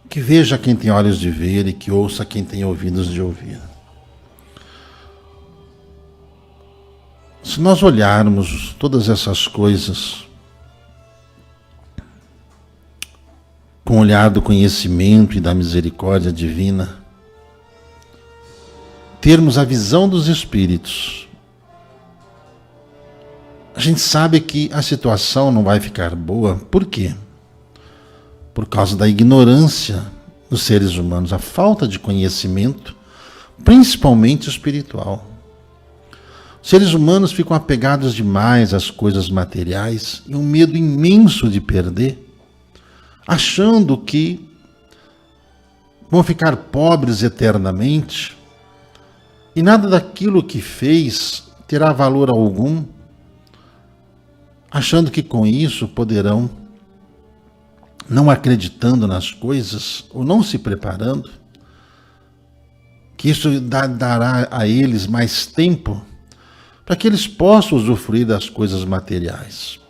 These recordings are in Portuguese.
Que veja quem tem olhos de ver e que ouça quem tem ouvidos de ouvir. Se nós olharmos todas essas coisas com o olhar do conhecimento e da misericórdia divina, termos a visão dos espíritos, a gente sabe que a situação não vai ficar boa. Por quê? Por causa da ignorância dos seres humanos, a falta de conhecimento, principalmente espiritual. Os seres humanos ficam apegados demais às coisas materiais e um medo imenso de perder, achando que vão ficar pobres eternamente e nada daquilo que fez terá valor algum, achando que com isso poderão, não acreditando nas coisas ou não se preparando, que isso dará a eles mais tempo para que eles possam usufruir das coisas materiais.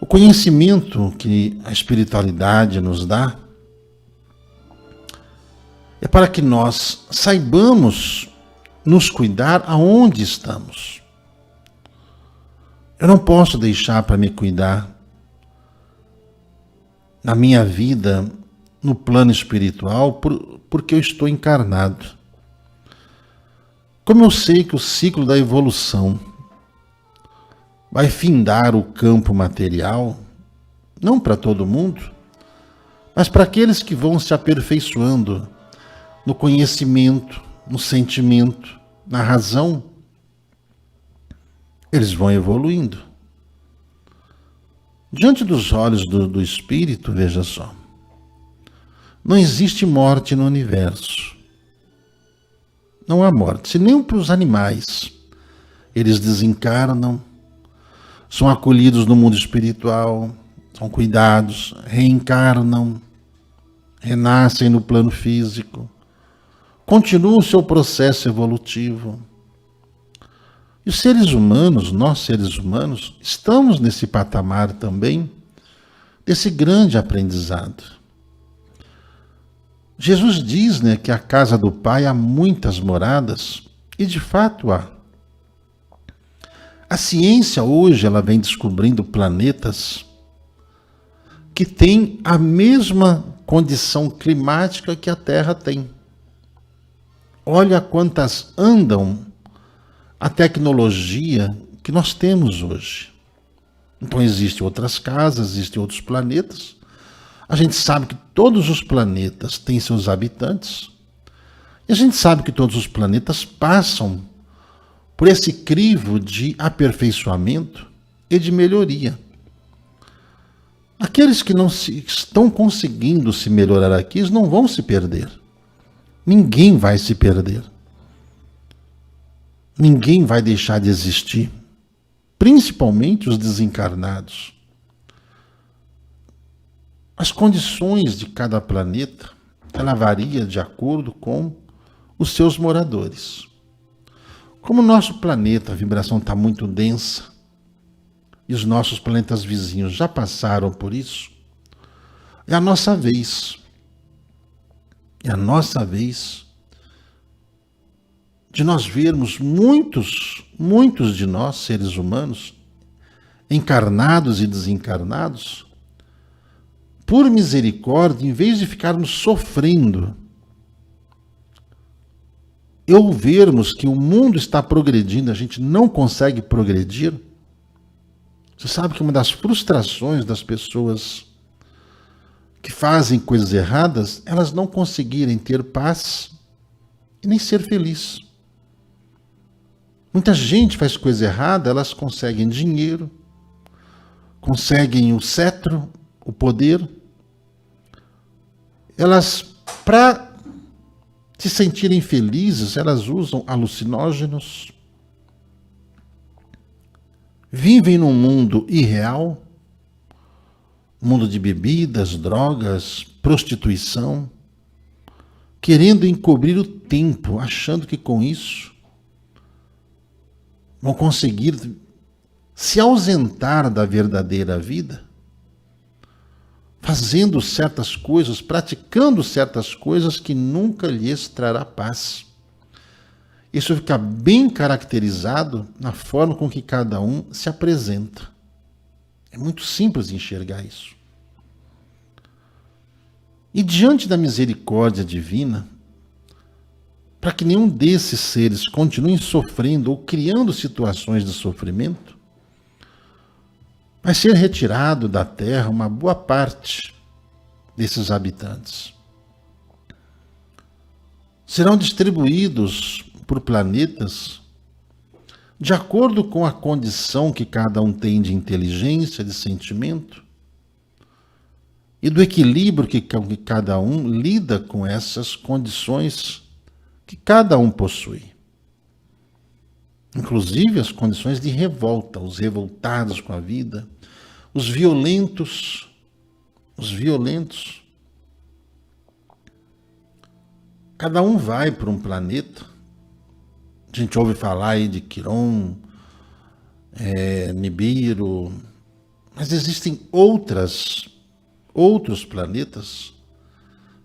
O conhecimento que a espiritualidade nos dá é para que nós saibamos nos cuidar aonde estamos. Eu não posso deixar para me cuidar na minha vida, no plano espiritual, porque eu estou encarnado. Como eu sei que o ciclo da evolução vai findar o campo material, não para todo mundo, mas para aqueles que vão se aperfeiçoando no conhecimento, no sentimento, na razão, eles vão evoluindo. Diante dos olhos do Espírito, veja só, não existe morte no universo. Não há morte, se nem para os animais. Eles desencarnam, são acolhidos no mundo espiritual, são cuidados, reencarnam, renascem no plano físico, continuam o seu processo evolutivo. E os seres humanos, nós seres humanos, estamos nesse patamar também, desse grande aprendizado. Jesus diz, que a casa do Pai há muitas moradas, e de fato há. A ciência hoje ela vem descobrindo planetas que têm a mesma condição climática que a Terra tem. Olha quantas andam a tecnologia que nós temos hoje. Então existem outras casas, existem outros planetas. A gente sabe que todos os planetas têm seus habitantes. E a gente sabe que todos os planetas passam por esse crivo de aperfeiçoamento e de melhoria. Aqueles que não estão conseguindo se melhorar aqui, eles não vão se perder. Ninguém vai se perder. Ninguém vai deixar de existir, principalmente os desencarnados. As condições de cada planeta, ela varia de acordo com os seus moradores. Como o nosso planeta, a vibração está muito densa, e os nossos planetas vizinhos já passaram por isso, é a nossa vez. É a nossa vez de nós vermos muitos de nós, seres humanos, encarnados e desencarnados, por misericórdia, em vez de ficarmos sofrendo, eu vermos que o mundo está progredindo, a gente não consegue progredir. Você sabe que uma das frustrações das pessoas que fazem coisas erradas, elas não conseguirem ter paz e nem ser feliz. Muita gente faz coisa errada, elas conseguem dinheiro, conseguem o cetro, o poder. Elas, para se sentirem felizes, elas usam alucinógenos, vivem num mundo irreal, mundo de bebidas, drogas, prostituição, querendo encobrir o tempo, achando que com isso vão conseguir se ausentar da verdadeira vida, fazendo certas coisas, praticando certas coisas que nunca lhes trará paz. Isso fica bem caracterizado na forma com que cada um se apresenta. É muito simples de enxergar isso. E diante da misericórdia divina, para que nenhum desses seres continue sofrendo ou criando situações de sofrimento, vai ser retirado da terra uma boa parte desses habitantes. Serão distribuídos por planetas de acordo com a condição que cada um tem de inteligência, de sentimento e do equilíbrio que cada um lida com essas condições que cada um possui. Inclusive as condições de revolta, os revoltados com a vida, os violentos. Cada um vai para um planeta. A gente ouve falar aí de Quiron, Nibiru, mas existem outros planetas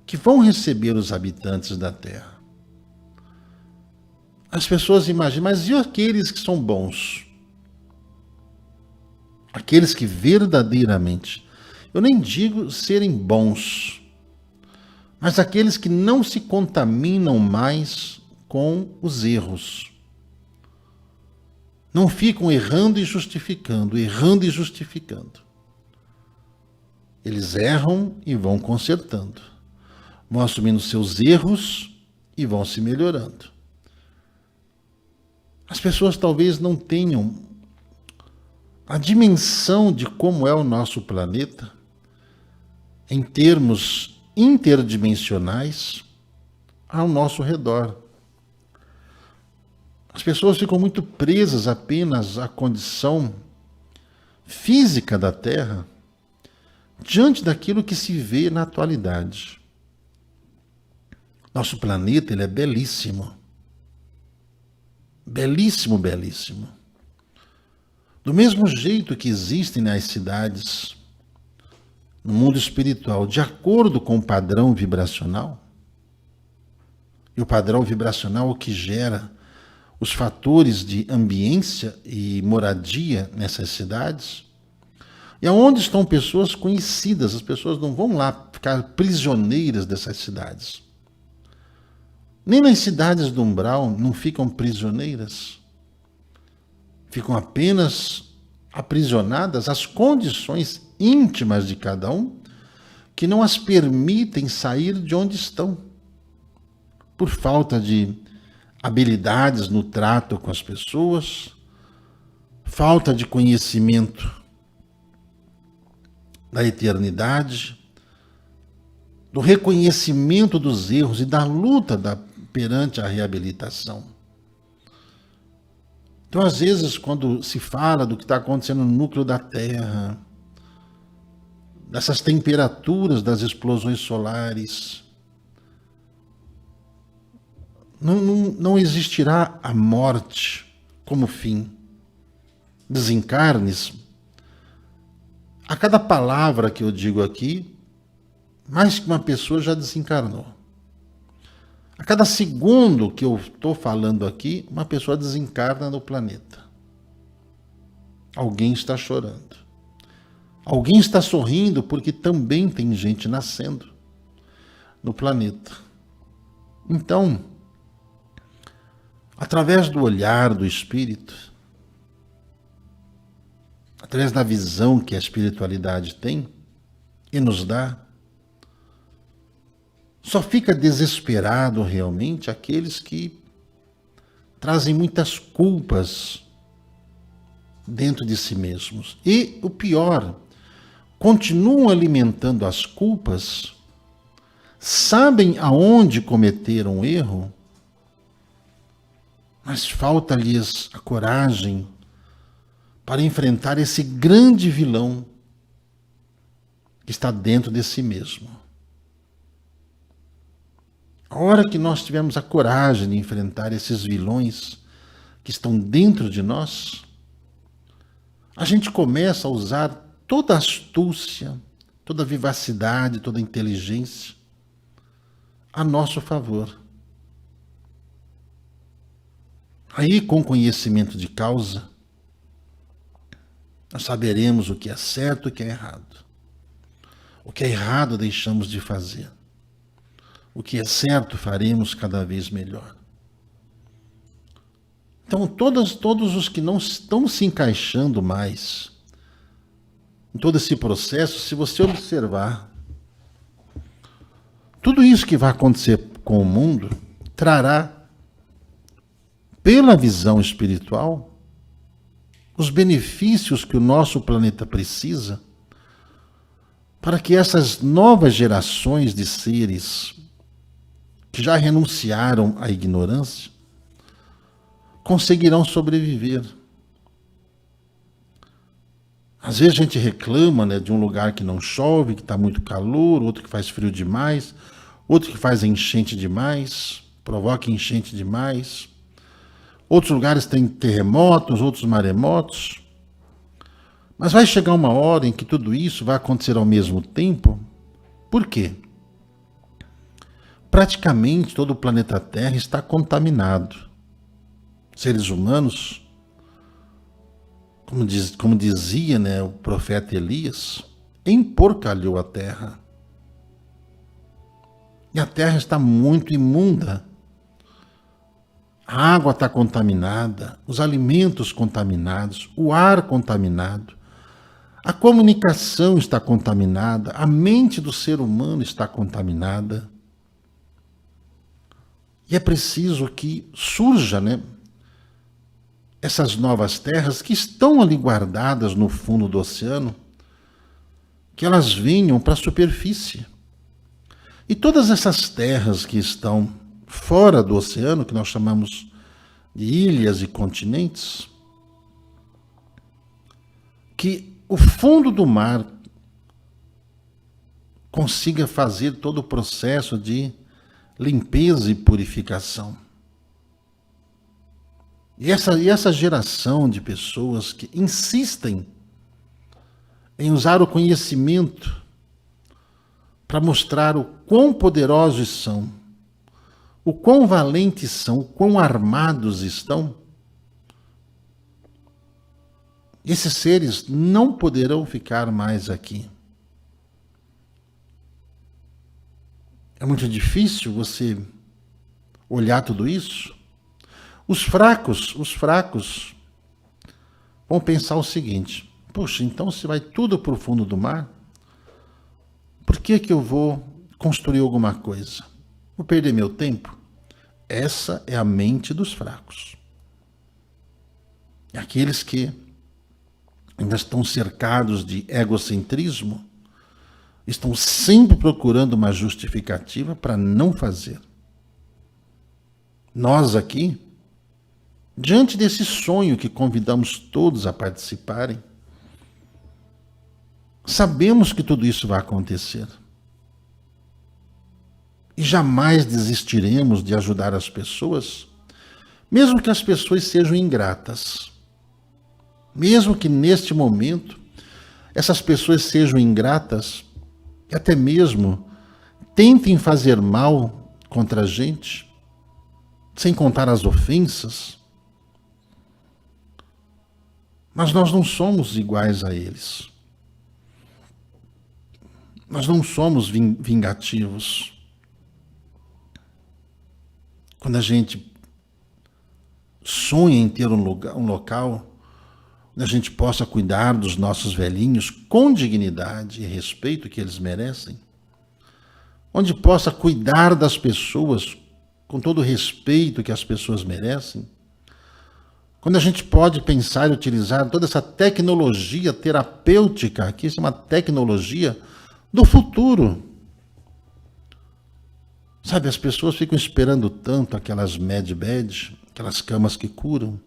que vão receber os habitantes da Terra. As pessoas imaginam, mas e aqueles que são bons? Aqueles que verdadeiramente, eu nem digo serem bons, mas aqueles que não se contaminam mais com os erros. Não ficam errando e justificando. Eles erram e vão consertando. Vão assumindo seus erros e vão se melhorando. As pessoas talvez não tenham a dimensão de como é o nosso planeta em termos interdimensionais ao nosso redor. As pessoas ficam muito presas apenas à condição física da Terra diante daquilo que se vê na atualidade. Nosso planeta, ele é belíssimo. Belíssimo. Do mesmo jeito que existem nas cidades, no mundo espiritual, de acordo com o padrão vibracional, e o padrão vibracional é o que gera os fatores de ambiência e moradia nessas cidades, e aonde estão pessoas conhecidas, as pessoas não vão lá ficar prisioneiras dessas cidades. Nem nas cidades do umbral não ficam prisioneiras. Ficam apenas aprisionadas às condições íntimas de cada um, que não as permitem sair de onde estão, por falta de habilidades no trato com as pessoas, falta de conhecimento da eternidade, do reconhecimento dos erros e da luta perante a reabilitação. Então, às vezes, quando se fala do que está acontecendo no núcleo da Terra, dessas temperaturas das explosões solares, não existirá a morte como fim. Desencarnes. A cada palavra que eu digo aqui, mais que uma pessoa já desencarnou. A cada segundo que eu estou falando aqui, uma pessoa desencarna no planeta. Alguém está chorando. Alguém está sorrindo porque também tem gente nascendo no planeta. Então, através do olhar do espírito, através da visão que a espiritualidade tem e nos dá, só fica desesperado realmente aqueles que trazem muitas culpas dentro de si mesmos. E o pior, continuam alimentando as culpas, sabem aonde cometeram o erro, mas falta-lhes a coragem para enfrentar esse grande vilão que está dentro de si mesmo. A hora que nós tivermos a coragem de enfrentar esses vilões que estão dentro de nós, a gente começa a usar toda a astúcia, toda a vivacidade, toda a inteligência a nosso favor. Aí, com conhecimento de causa, nós saberemos o que é certo e o que é errado. O que é errado deixamos de fazer. O que é certo faremos cada vez melhor. Então, todos os que não estão se encaixando mais em todo esse processo, se você observar, tudo isso que vai acontecer com o mundo trará, pela visão espiritual, os benefícios que o nosso planeta precisa para que essas novas gerações de seres que já renunciaram à ignorância conseguirão sobreviver. Às vezes a gente reclama, né, de um lugar que não chove, que está muito calor, outro que faz frio demais, outro que faz enchente demais, provoca enchente demais. Outros lugares têm terremotos, outros maremotos. Mas vai chegar uma hora em que tudo isso vai acontecer ao mesmo tempo. Por quê? Praticamente todo o planeta Terra está contaminado. Seres humanos, como dizia, né, o profeta Elias, emporcalhou a terra. E a terra está muito imunda. A água está contaminada, os alimentos contaminados, o ar contaminado, a comunicação está contaminada, a mente do ser humano está contaminada. E é preciso que surja, né, essas novas terras que estão ali guardadas no fundo do oceano, que elas venham para a superfície. E todas essas terras que estão fora do oceano, que nós chamamos de ilhas e continentes, que o fundo do mar consiga fazer todo o processo de limpeza e purificação. E essa geração de pessoas que insistem em usar o conhecimento para mostrar o quão poderosos são, o quão valentes são, o quão armados estão, esses seres não poderão ficar mais aqui. É muito difícil você olhar tudo isso. Os fracos vão pensar o seguinte: puxa, então se vai tudo para o fundo do mar, por que eu vou construir alguma coisa? Vou perder meu tempo? Essa é a mente dos fracos. Aqueles que ainda estão cercados de egocentrismo, estão sempre procurando uma justificativa para não fazer. Nós aqui, diante desse sonho que convidamos todos a participarem, sabemos que tudo isso vai acontecer. E jamais desistiremos de ajudar as pessoas, mesmo que as pessoas sejam ingratas. Mesmo que neste momento essas pessoas sejam ingratas e até mesmo tentem fazer mal contra a gente, sem contar as ofensas, mas nós não somos iguais a eles. Nós não somos vingativos. Quando a gente sonha em ter um local onde a gente possa cuidar dos nossos velhinhos com dignidade e respeito que eles merecem, onde possa cuidar das pessoas com todo o respeito que as pessoas merecem, quando a gente pode pensar e utilizar toda essa tecnologia terapêutica, que isso é uma tecnologia do futuro. Sabe, as pessoas ficam esperando tanto aquelas med-bed, aquelas camas que curam,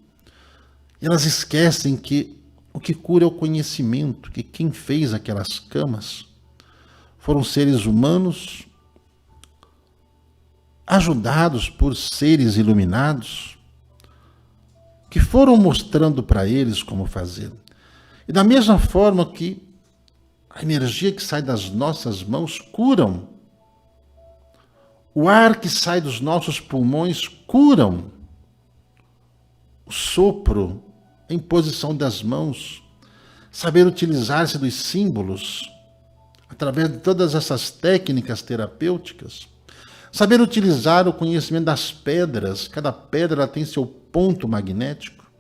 e elas esquecem que o que cura é o conhecimento, que quem fez aquelas camas foram seres humanos ajudados por seres iluminados que foram mostrando para eles como fazer. E da mesma forma que A energia que sai das nossas mãos curam. O ar que sai dos nossos pulmões curam. O sopro, a imposição das mãos, saber utilizar-se dos símbolos, através de todas essas técnicas terapêuticas, saber utilizar o conhecimento das pedras, cada pedra tem seu ponto magnético,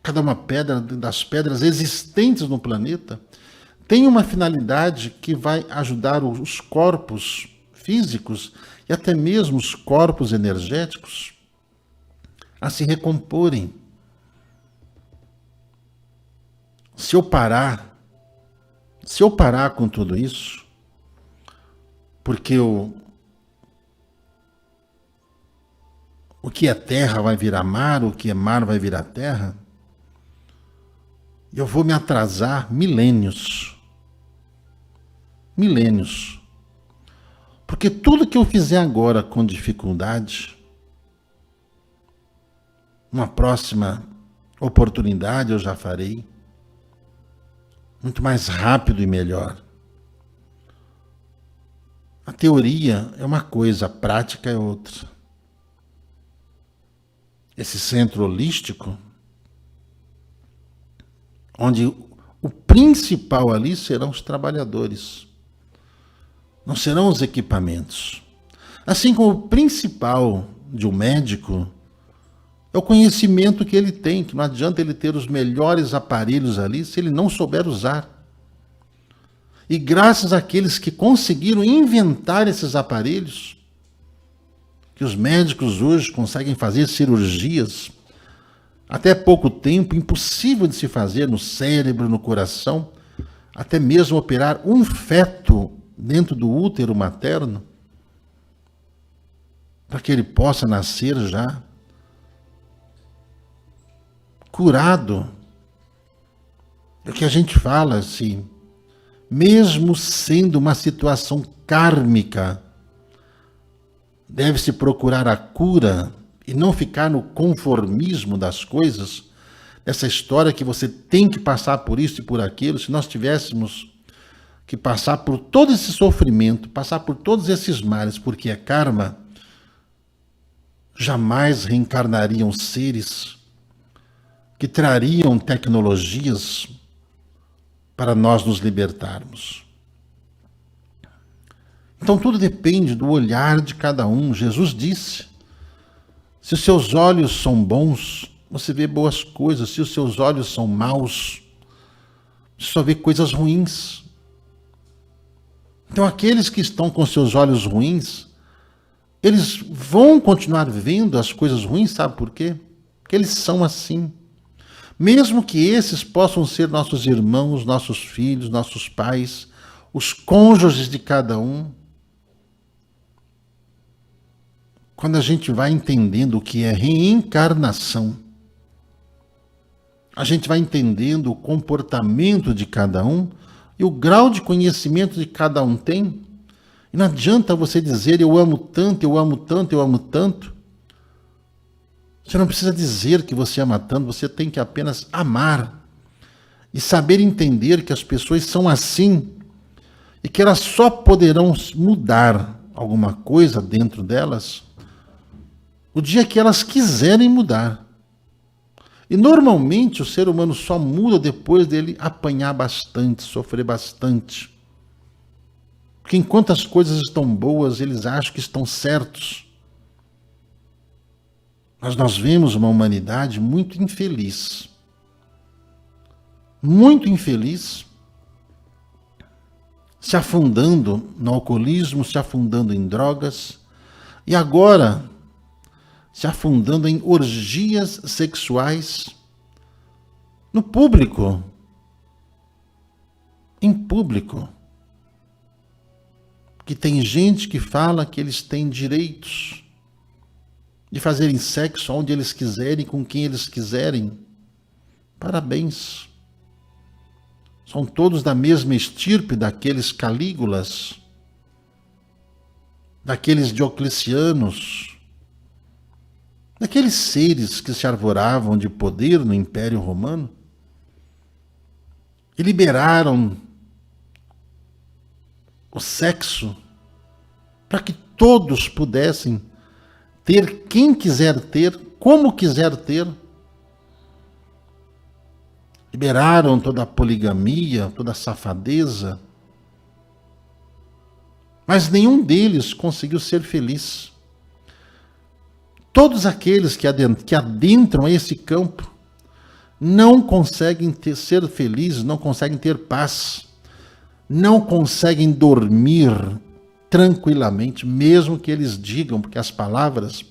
cada uma pedra das pedras existentes no planeta tem uma finalidade que vai ajudar os corpos físicos e até mesmo os corpos energéticos a se recomporem. Se eu parar com tudo isso, porque o que é terra vai virar mar, o que é mar vai virar terra, eu vou me atrasar milênios. Milênios. Porque tudo que eu fizer agora com dificuldade, uma próxima oportunidade eu já farei, muito mais rápido e melhor. A teoria é uma coisa, a prática é outra. Esse centro holístico, onde o principal ali serão os trabalhadores, não serão os equipamentos. Assim como o principal de um médico é o conhecimento que ele tem, que não adianta ele ter os melhores aparelhos ali se ele não souber usar. E graças àqueles que conseguiram inventar esses aparelhos, que os médicos hoje conseguem fazer cirurgias até pouco tempo, impossível de se fazer no cérebro, no coração, até mesmo operar um feto dentro do útero materno, para que ele possa nascer já curado. É o que a gente fala assim, mesmo sendo uma situação kármica, deve-se procurar a cura e não ficar no conformismo das coisas, essa história que você tem que passar por isso e por aquilo. Se nós tivéssemos que passar por todo esse sofrimento, passar por todos esses males, porque é karma, jamais reencarnariam seres que trariam tecnologias para nós nos libertarmos. Então tudo depende do olhar de cada um. Jesus disse, se os seus olhos são bons, você vê boas coisas. Se os seus olhos são maus, você só vê coisas ruins. Então aqueles que estão com seus olhos ruins, eles vão continuar vendo as coisas ruins, sabe por quê? Porque eles são assim. Mesmo que esses possam ser nossos irmãos, nossos filhos, nossos pais, os cônjuges de cada um. Quando a gente vai entendendo o que é reencarnação, a gente vai entendendo o comportamento de cada um e o grau de conhecimento de cada um tem. E não adianta você dizer eu amo tanto, eu amo tanto, eu amo tanto. Você não precisa dizer que você ama tanto, você tem que apenas amar e saber entender que as pessoas são assim e que elas só poderão mudar alguma coisa dentro delas o dia que elas quiserem mudar. E normalmente o ser humano só muda depois dele apanhar bastante, sofrer bastante. Porque enquanto as coisas estão boas, eles acham que estão certos. Mas nós vemos uma humanidade muito infeliz. Muito infeliz. Se afundando no alcoolismo, se afundando em drogas. E agora, se afundando em orgias sexuais no público. Em público. Que tem gente que fala que eles têm direitos de fazerem sexo onde eles quiserem, com quem eles quiserem. Parabéns. São todos da mesma estirpe daqueles Calígulas, daqueles Dioclecianos, daqueles seres que se arvoravam de poder no Império Romano e liberaram o sexo, para que todos pudessem ter quem quiser ter, como quiser ter. Liberaram toda a poligamia, toda a safadeza, mas nenhum deles conseguiu ser feliz. Todos aqueles que adentram esse campo não conseguem ser felizes, não conseguem ter paz, não conseguem dormir tranquilamente, mesmo que eles digam, porque as palavras,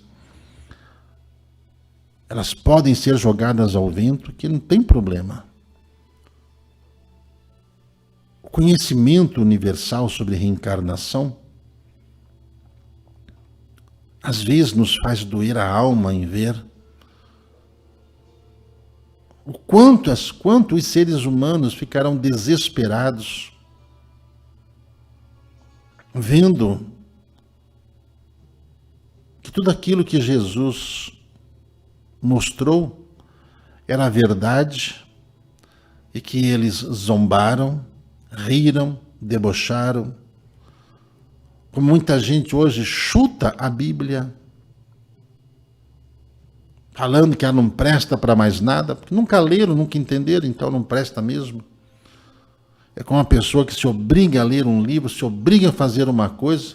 elas podem ser jogadas ao vento, que não tem problema. O conhecimento universal sobre reencarnação às vezes nos faz doer a alma em ver o quanto os seres humanos ficarão desesperados vendo que tudo aquilo que Jesus mostrou era verdade e que eles zombaram, riram, debocharam. Como muita gente hoje chuta a Bíblia, falando que ela não presta para mais nada, porque nunca leram, nunca entenderam, então não presta mesmo. É como uma pessoa que se obriga a ler um livro, se obriga a fazer uma coisa,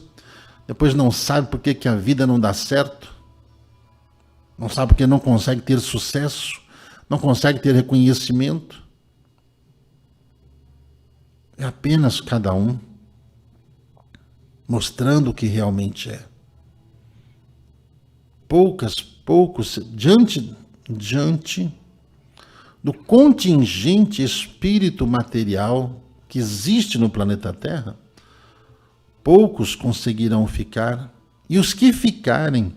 depois não sabe por que a vida não dá certo, não sabe porque não consegue ter sucesso, não consegue ter reconhecimento. É apenas cada um mostrando o que realmente é. Poucos, diante do contingente espírito material que existe no planeta Terra, poucos conseguirão ficar, e os que ficarem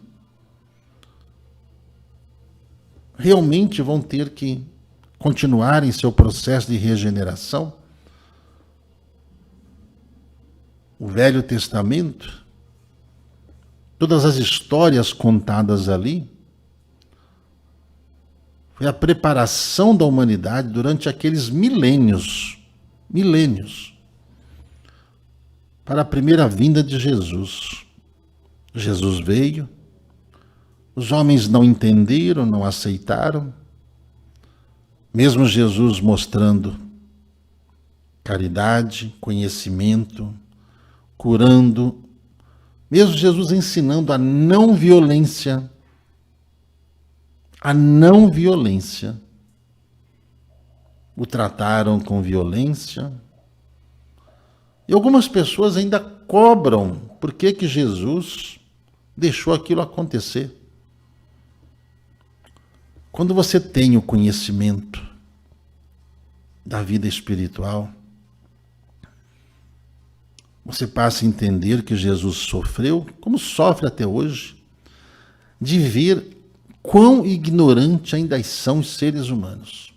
realmente vão ter que continuar em seu processo de regeneração. O Velho Testamento, todas as histórias contadas ali, foi a preparação da humanidade durante aqueles milênios, para a primeira vinda de Jesus. Jesus veio, os homens não entenderam, não aceitaram, mesmo Jesus mostrando caridade, conhecimento, curando, mesmo Jesus ensinando a não violência, o trataram com violência. E algumas pessoas ainda cobram por que Jesus deixou aquilo acontecer. Quando você tem o conhecimento da vida espiritual, você passa a entender que Jesus sofreu, como sofre até hoje, de ver quão ignorante ainda são os seres humanos.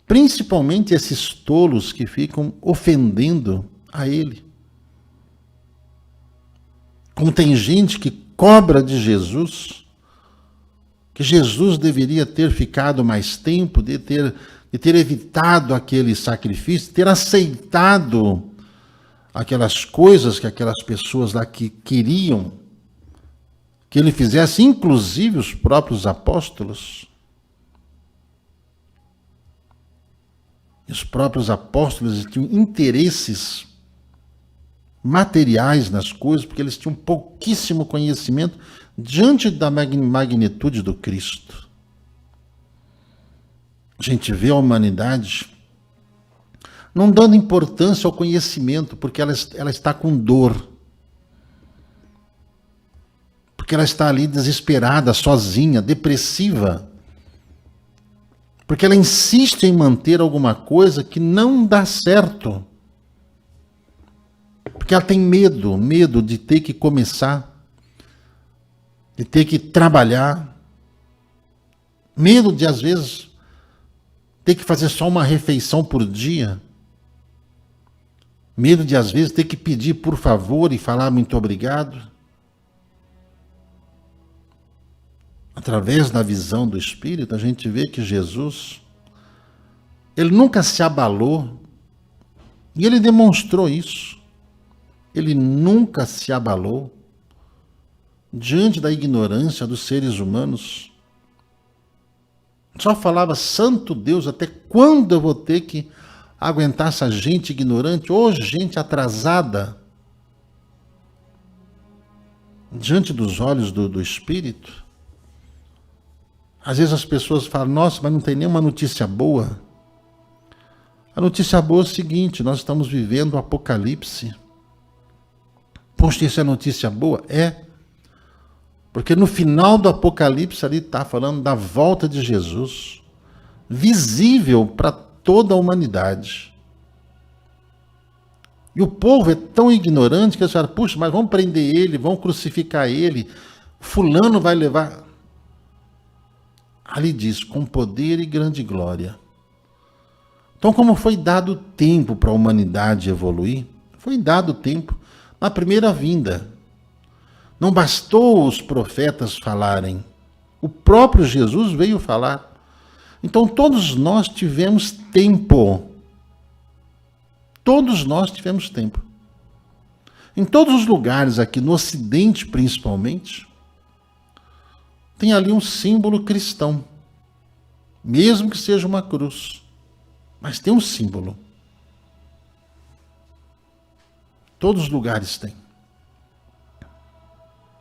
Principalmente esses tolos que ficam ofendendo a ele. Como tem gente que cobra de Jesus, que Jesus deveria ter ficado mais tempo, de ter evitado aquele sacrifício, ter aceitado aquelas coisas que aquelas pessoas lá que queriam que ele fizesse, inclusive os próprios apóstolos. E os próprios apóstolos tinham interesses materiais nas coisas, porque eles tinham pouquíssimo conhecimento diante da magnitude do Cristo. A gente vê a humanidade não dando importância ao conhecimento, porque ela está com dor. Porque ela está ali desesperada, sozinha, depressiva. Porque ela insiste em manter alguma coisa que não dá certo. Porque ela tem medo de ter que começar, de ter que trabalhar. Medo de, às vezes, ter que fazer só uma refeição por dia. Medo de, às vezes, ter que pedir por favor e falar muito obrigado. Através da visão do Espírito, a gente vê que Jesus, ele nunca se abalou, e ele demonstrou isso. ele nunca se abalou diante da ignorância dos seres humanos. Só falava: santo Deus, até quando eu vou ter que aguentar essa gente ignorante ou gente atrasada? Diante dos olhos do Espírito, às vezes as pessoas falam: nossa, mas não tem nenhuma notícia boa. A notícia boa é o seguinte: nós estamos vivendo o Apocalipse. Poxa, isso é notícia boa? É. Porque no final do Apocalipse ali está falando da volta de Jesus, visível para toda a humanidade. E o povo é tão ignorante que eles falam: puxa, mas vamos prender ele, vamos crucificar ele, fulano vai levar. Ali diz: com poder e grande glória. Então, como foi dado tempo para a humanidade evoluir, foi dado tempo na primeira vinda. Não bastou os profetas falarem, o próprio Jesus veio falar. Então todos nós tivemos tempo. Todos nós tivemos tempo. Em todos os lugares, aqui no Ocidente principalmente, tem ali um símbolo cristão. Mesmo que seja uma cruz. Mas tem um símbolo. Todos os lugares têm.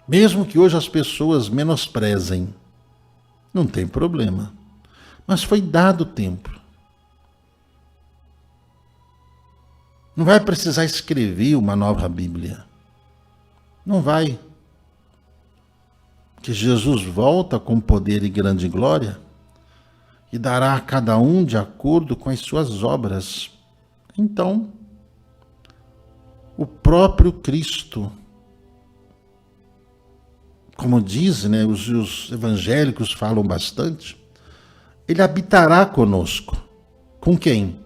Mesmo que hoje as pessoas menosprezem, não tem problema. Mas foi dado tempo. Não vai precisar escrever uma nova Bíblia. Não vai. Que Jesus volta com poder e grande glória e dará a cada um de acordo com as suas obras. Então, o próprio Cristo, como dizem, né, os evangélicos falam bastante, ele habitará conosco. Com quem?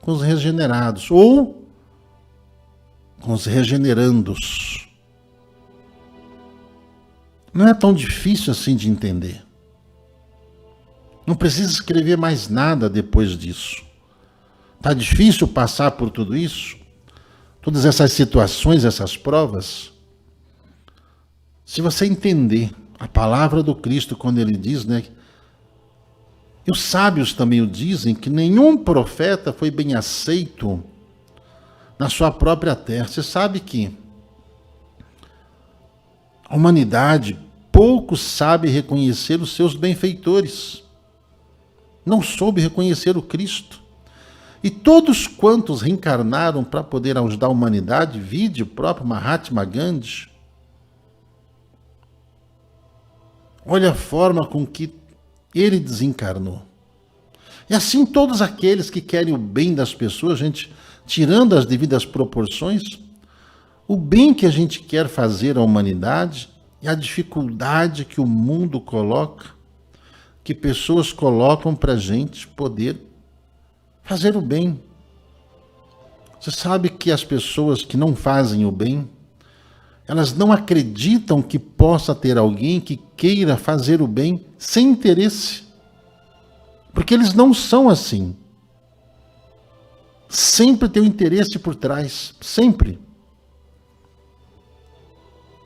Com os regenerados ou com os regenerandos. Não é tão difícil assim de entender. Não precisa escrever mais nada depois disso. Está difícil passar por tudo isso? Todas essas situações, essas provas? Se você entender a palavra do Cristo quando ele diz, né? E os sábios também o dizem, que nenhum profeta foi bem aceito na sua própria terra. Você sabe que a humanidade pouco sabe reconhecer os seus benfeitores. Não soube reconhecer o Cristo. E todos quantos reencarnaram para poder ajudar a humanidade, vide o próprio Mahatma Gandhi, olha a forma com que ele desencarnou. E assim todos aqueles que querem o bem das pessoas, gente, tirando as devidas proporções, o bem que a gente quer fazer à humanidade e a dificuldade que o mundo coloca, que pessoas colocam para a gente poder fazer o bem. Você sabe que as pessoas que não fazem o bem, elas não acreditam que possa ter alguém que queira fazer o bem sem interesse. Porque eles não são assim. Sempre tem um interesse por trás. Sempre.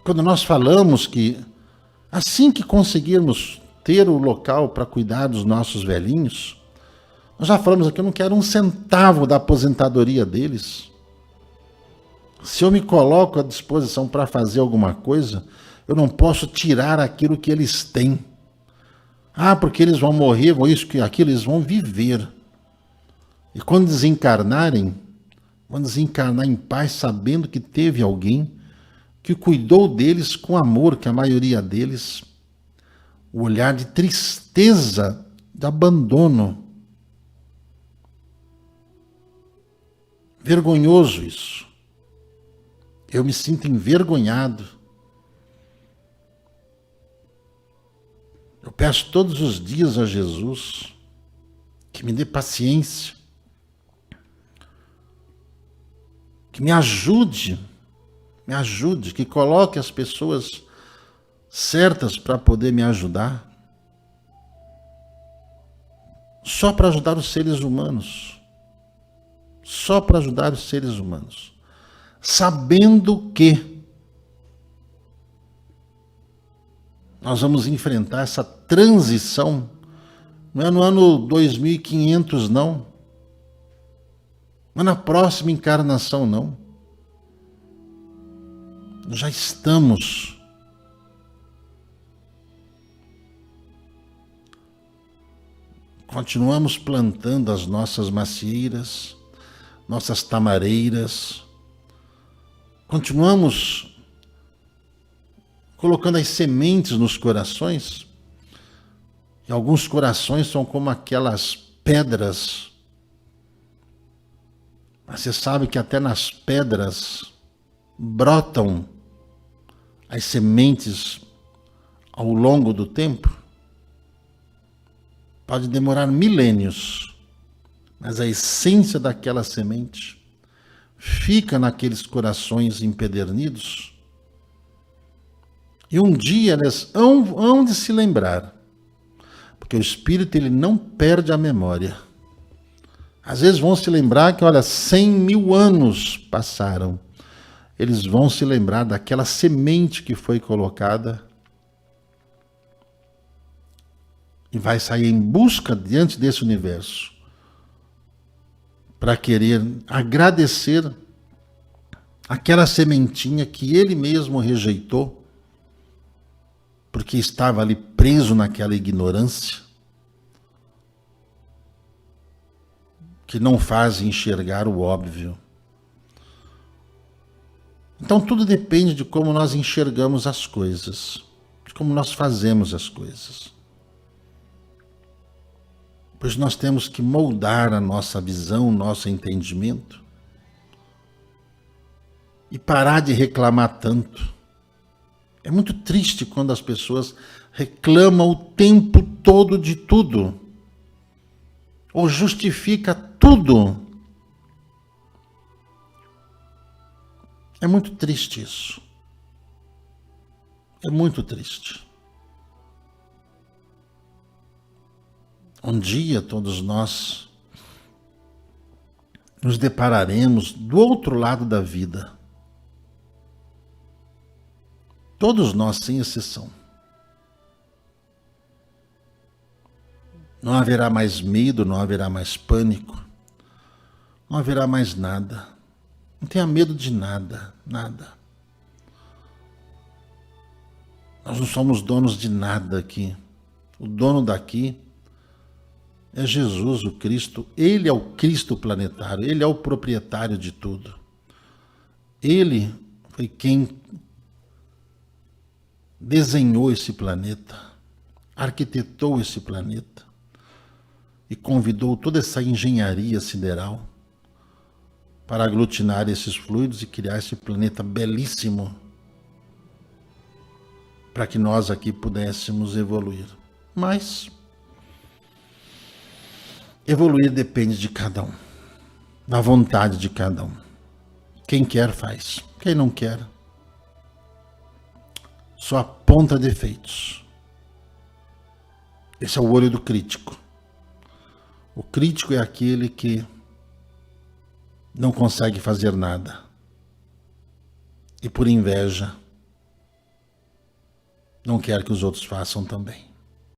Quando nós falamos que assim que conseguirmos ter o local para cuidar dos nossos velhinhos, nós já falamos aqui: eu não quero um centavo da aposentadoria deles. Se eu me coloco à disposição para fazer alguma coisa, eu não posso tirar aquilo que eles têm. Ah, porque eles vão morrer, ou isso, que aquilo, eles vão viver. E quando desencarnarem, vão desencarnar em paz, sabendo que teve alguém que cuidou deles com amor, que a maioria deles, o olhar de tristeza, de abandono. Vergonhoso isso. Eu me sinto envergonhado. Eu peço todos os dias a Jesus que me dê paciência, que me ajude, que coloque as pessoas certas para poder me ajudar, só para ajudar os seres humanos. Só para ajudar os seres humanos. sabendo que nós vamos enfrentar essa transição, não é no ano 2500, não. Não é na próxima encarnação, não. Nós já estamos. Continuamos plantando as nossas macieiras, nossas tamareiras. Continuamos colocando as sementes nos corações. E alguns corações são como aquelas pedras. Mas você sabe que até nas pedras brotam as sementes ao longo do tempo? Pode demorar milênios, mas a essência daquela semente fica naqueles corações empedernidos. E um dia elas hão de se lembrar, porque o espírito ele não perde a memória. Às vezes vão se lembrar que, olha, 100.000 anos passaram. Eles vão se lembrar daquela semente que foi colocada e vai sair em busca diante desse universo para querer agradecer aquela sementinha que ele mesmo rejeitou, porque estava ali preso naquela ignorância que não faz enxergar o óbvio. Então tudo depende de como nós enxergamos as coisas, de como nós fazemos as coisas. Pois nós temos que moldar a nossa visão, o nosso entendimento e parar de reclamar tanto. É muito triste quando as pessoas reclamam o tempo todo de tudo, ou justifica tudo. É muito triste isso. É muito triste. Um dia todos nós nos depararemos do outro lado da vida. Todos nós, sem exceção. Não haverá mais medo, não haverá mais pânico, não haverá mais nada. Não tenha medo de nada, nada. Nós não somos donos de nada aqui. O dono daqui é Jesus, o Cristo. Ele é o Cristo planetário, ele é o proprietário de tudo. Ele foi quem desenhou esse planeta, arquitetou esse planeta e convidou toda essa engenharia sideral para aglutinar esses fluidos e criar esse planeta belíssimo para que nós aqui pudéssemos evoluir. Mas evoluir depende de cada um, da vontade de cada um. Quem quer faz, quem não quer só aponta defeitos. Esse é o olho do crítico. O crítico é aquele que não consegue fazer nada e por inveja não quer que os outros façam também.